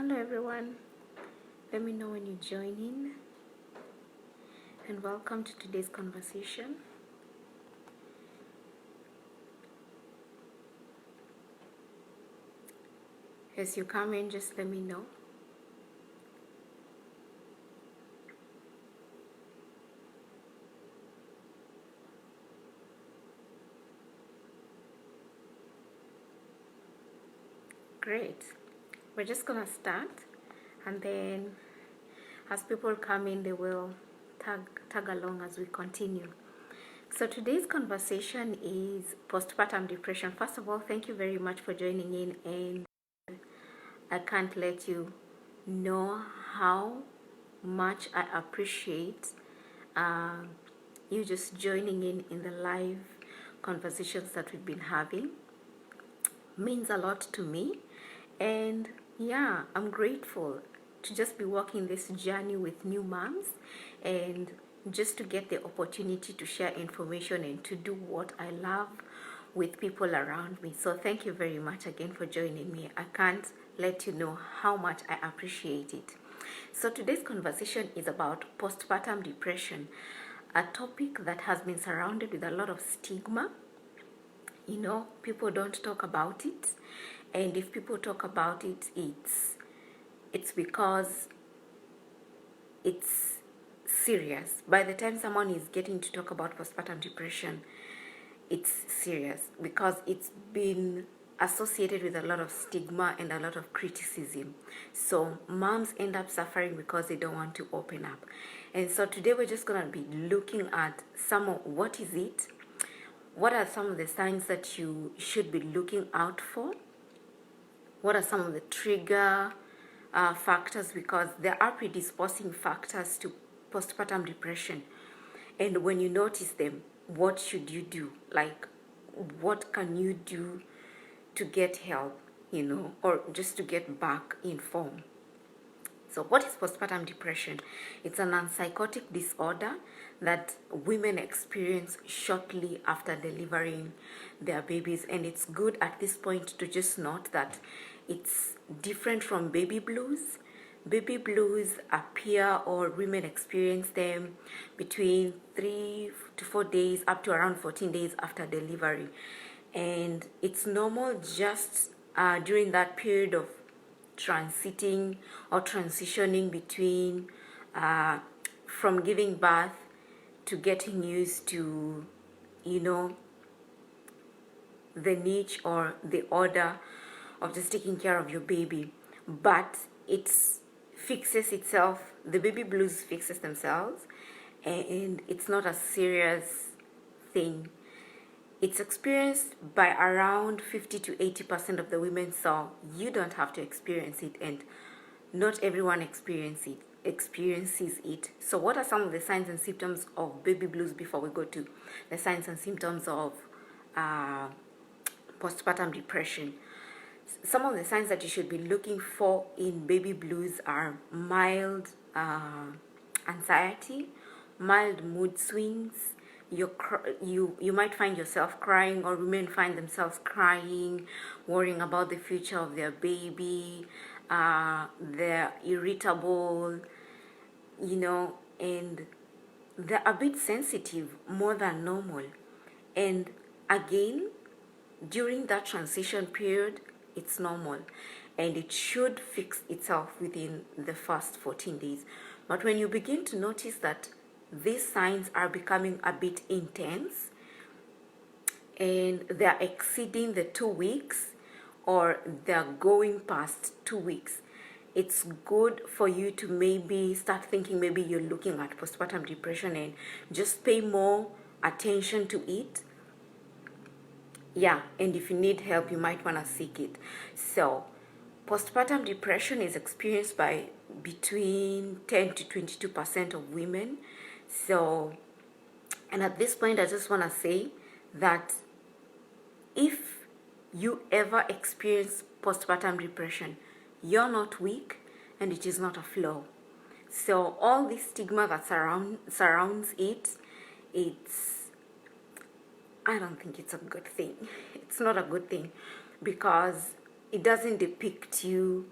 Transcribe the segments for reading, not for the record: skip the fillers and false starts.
Hello everyone, let me know when you join in and welcome to today's conversation. As you come in, just let me know. Great. We're just gonna start, and then as people come in, they will tag along as we continue. So today's conversation is postpartum depression. First of all, thank you very much for joining in, and I can't let you know how much I appreciate you just joining in the live conversations that we've been having. Means a lot to me, and yeah, I'm grateful to just be walking this journey with new moms and just to get the opportunity to share information and to do what I love with people around me. So thank you very much again for joining me. I can't let you know how much I appreciate it. So today's conversation is about postpartum depression, a topic that has been surrounded with a lot of stigma. You know, people don't talk about it, and if people talk about it, it's because it's serious. By the time someone is getting to talk about postpartum depression, it's serious because it's been associated with a lot of stigma and a lot of criticism. So moms end up suffering because they don't want to open up. And so today we're just going to be looking at some of what is it, what are some of the signs that you should be looking out for, what are some of the trigger factors, because there are predisposing factors to postpartum depression. And when you notice them, what should you do? Like, what can you do to get help, you know, or just to get back in form? So what is postpartum depression? It's an unpsychotic disorder that women experience shortly after delivering their babies. And it's good at this point to just note that it's different from baby blues. Baby blues appear, or women experience them, between 3 to 4 days up to around 14 days after delivery. And it's normal just during that period of transiting or transitioning between from giving birth to getting used to, you know, the niche or the order of just taking care of your baby. But it fixes itself, the baby blues fixes themselves, and it's not a serious thing. It's experienced by around 50 to 80% of the women, so you don't have to experience it, and not everyone experiences it. So what are some of the signs and symptoms of baby blues before we go to the signs and symptoms of postpartum depression? Some of the signs that you should be looking for in baby blues are mild anxiety, mild mood swings. You might find yourself crying, or women find themselves crying, worrying about the future of their baby. They're irritable, you know, and they're a bit sensitive, more than normal. And again, during that transition period, it's normal, and it should fix itself within the first 14 days. But when you begin to notice that these signs are becoming a bit intense and they're exceeding the 2 weeks, or they're going past 2 weeks, it's good for you to maybe start thinking maybe you're looking at postpartum depression and just pay more attention to it. Yeah, and if you need help, you might want to seek it. So postpartum depression is experienced by between 10 to 22% of women. So, and at this point, I just want to say that if you ever experience postpartum depression, you're not weak, and it is not a flaw. So all this stigma that surrounds it, I don't think it's a good thing. It's not a good thing, because it doesn't depict you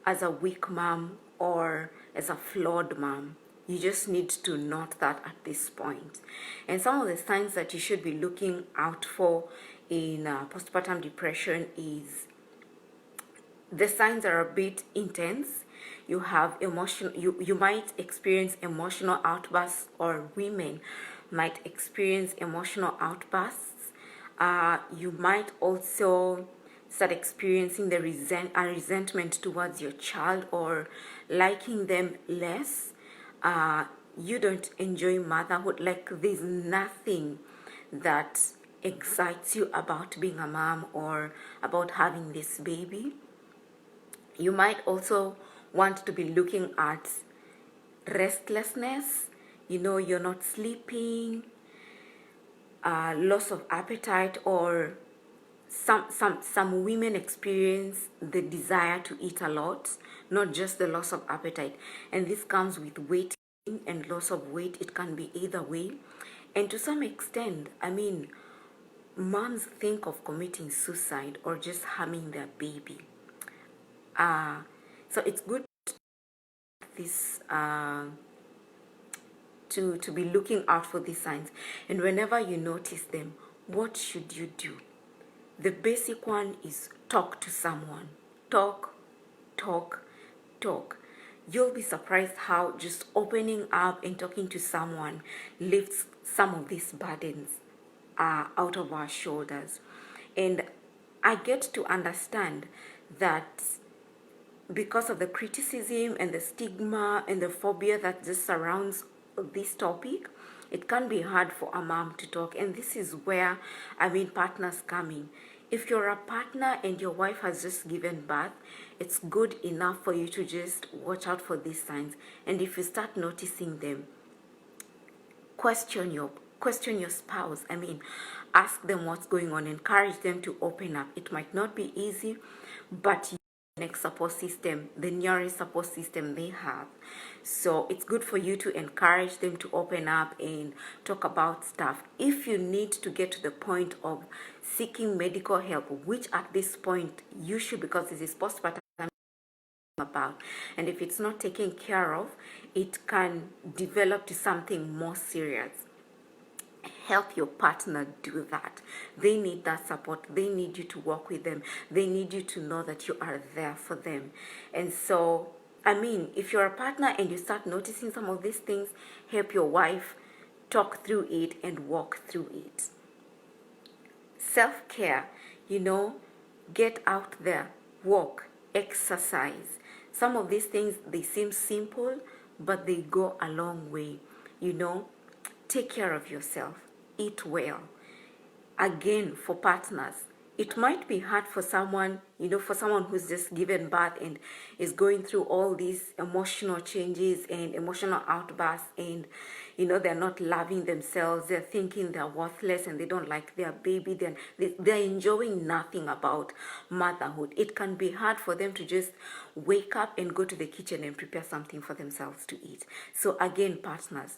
as a weak mom or as a flawed mom. You just need to note that at this point. And some of the signs that you should be looking out for in postpartum depression is the signs are a bit intense. You have you might experience emotional outbursts, or women might experience emotional outbursts. You might also start experiencing the resentment towards your child, or liking them less. You don't enjoy motherhood. Like, there's nothing that excites you about being a mom or about having this baby. You might also want to be looking at restlessness. You're not sleeping, loss of appetite, or some women experience the desire to eat a lot, not just the loss of appetite. And this comes with weight and loss of weight. It can be either way. And to some extent, moms think of committing suicide or just harming their baby. So it's good this to be looking out for these signs. And whenever you notice them, what should you do? The basic one is talk to someone. Talk. You'll be surprised how just opening up and talking to someone lifts some of these burdens out of our shoulders. And I get to understand that because of the criticism and the stigma and the phobia that just surrounds this topic, it can be hard for a mom to talk. And this is where partners come in. If you're a partner and your wife has just given birth, it's good enough for you to just watch out for these signs. And if you start noticing them, question your spouse. Ask them what's going on. Encourage them to open up. It might not be easy, but next support system, the nearest support system they have. So it's good for you to encourage them to open up and talk about stuff. If you need to get to the point of seeking medical help, which at this point you should, because this is postpartum about, and if it's not taken care of, it can develop to something more serious. Help your partner do that. They need that support. They need you to work with them. They need you to know that you are there for them. And so, if you're a partner and you start noticing some of these things, help your wife talk through it and walk through it. Self-care, get out there, walk, exercise. Some of these things, they seem simple, but they go a long way. Take care of yourself. Eat well. Again, for partners, it might be hard for someone, for someone who's just given birth and is going through all these emotional changes and emotional outbursts, and they're not loving themselves. They're thinking they're worthless and they don't like their baby. They're enjoying nothing about motherhood. It can be hard for them to just wake up and go to the kitchen and prepare something for themselves to eat. So again, partners,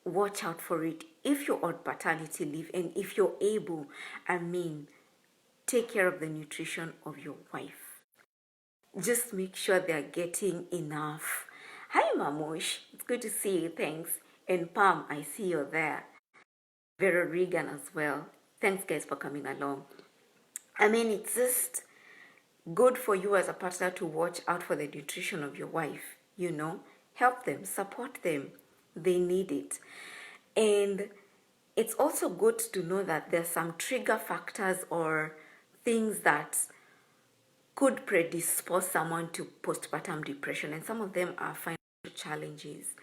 watch out for it. If you're on paternity leave and if you're able, take care of the nutrition of your wife. Just make sure they're getting enough. Hi, Mamush. It's good to see you. Thanks. And Pam, I see you're there. Vera Regan as well. Thanks, guys, for coming along. It's just good for you as a partner to watch out for the nutrition of your wife. Help them, support them. They need it. And it's also good to know that there's some trigger factors or things that could predispose someone to postpartum depression. And some of them are financial challenges,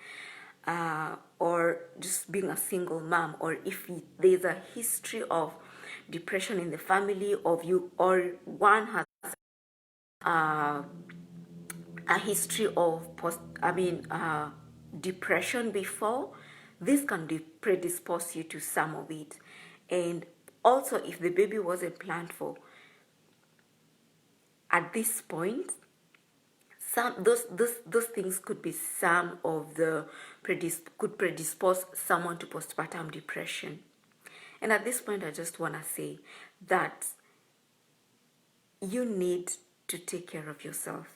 or just being a single mom, or if there's a history of depression in the family of you, or one has a history of depression before, this can predispose you to some of it. And also, if the baby wasn't planned for, at this point, those things could be some of the could predispose someone to postpartum depression. And at this point, I just want to say that you need to take care of yourself.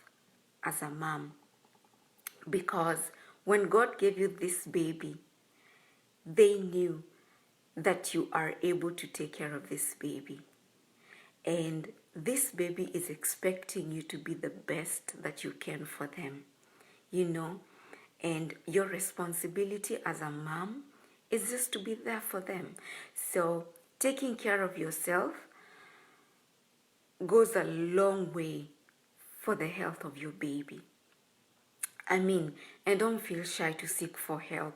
as a mom, because when God gave you this baby, they knew that you are able to take care of this baby. And this baby is expecting you to be the best that you can for them, you know. And your responsibility as a mom is just to be there for them. So taking care of yourself goes a long way for the health of your baby. I mean, and don't feel shy to seek for help.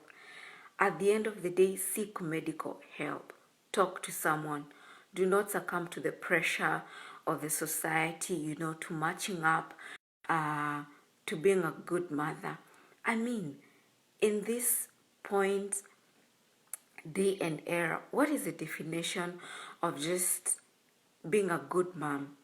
At the end of the day, seek medical help. Talk to someone. Do not succumb to the pressure of the society, you know, to matching up, to being a good mother. I mean, in this point, day and era, what is the definition of just being a good mom?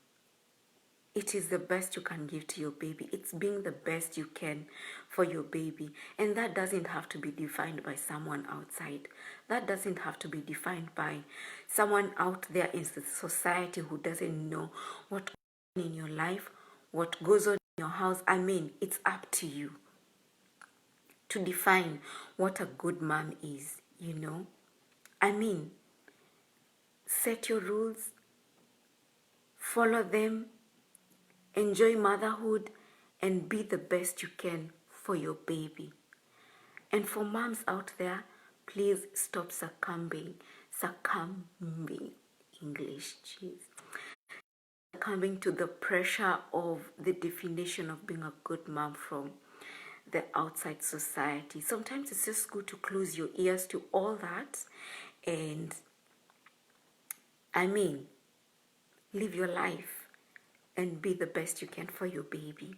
It is the best you can give to your baby. It's being the best you can for your baby. And that doesn't have to be defined by someone outside. That doesn't have to be defined by someone out there in the society who doesn't know what goes on in your life, what goes on in your house. I mean, it's up to you to define what a good mom is, you know. I mean, set your rules, follow them, enjoy motherhood, and be the best you can for your baby. And for moms out there, please stop succumbing, English, jeez. Succumbing to the pressure of the definition of being a good mom from the outside society. Sometimes it's just good to close your ears to all that and, I mean, live your life and be the best you can for your baby.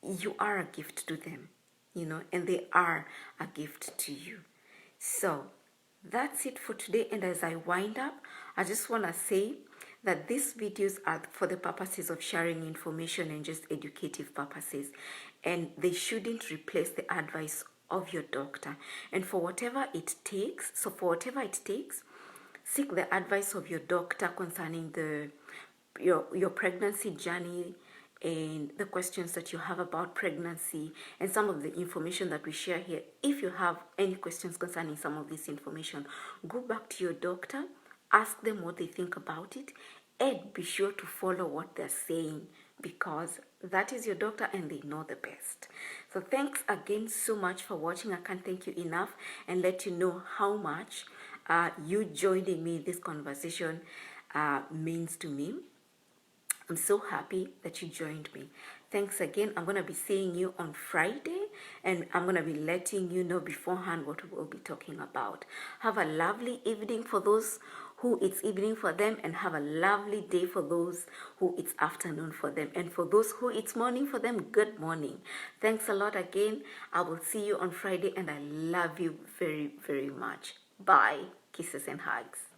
You are a gift to them, you know, and they are a gift to you. So that's it for today. And as I wind up, I just want to say that these videos are for the purposes of sharing information and just educative purposes, and they shouldn't replace the advice of your doctor. And for whatever it takes, seek the advice of your doctor concerning your pregnancy journey and the questions that you have about pregnancy and some of the information that we share here. If you have any questions concerning some of this information, go back to your doctor, ask them what they think about it, and be sure to follow what they're saying, because that is your doctor and they know the best. So thanks again so much for watching. I can't thank you enough and let you know how much you joining me in this conversation means to me. I'm so happy that you joined me. Thanks again. I'm going to be seeing you on Friday, and I'm going to be letting you know beforehand what we'll be talking about. Have a lovely evening for those who it's evening for them, and have a lovely day for those who it's afternoon for them. And for those who it's morning for them, good morning. Thanks a lot again. I will see you on Friday, and I love you very, very much. Bye. Kisses and hugs.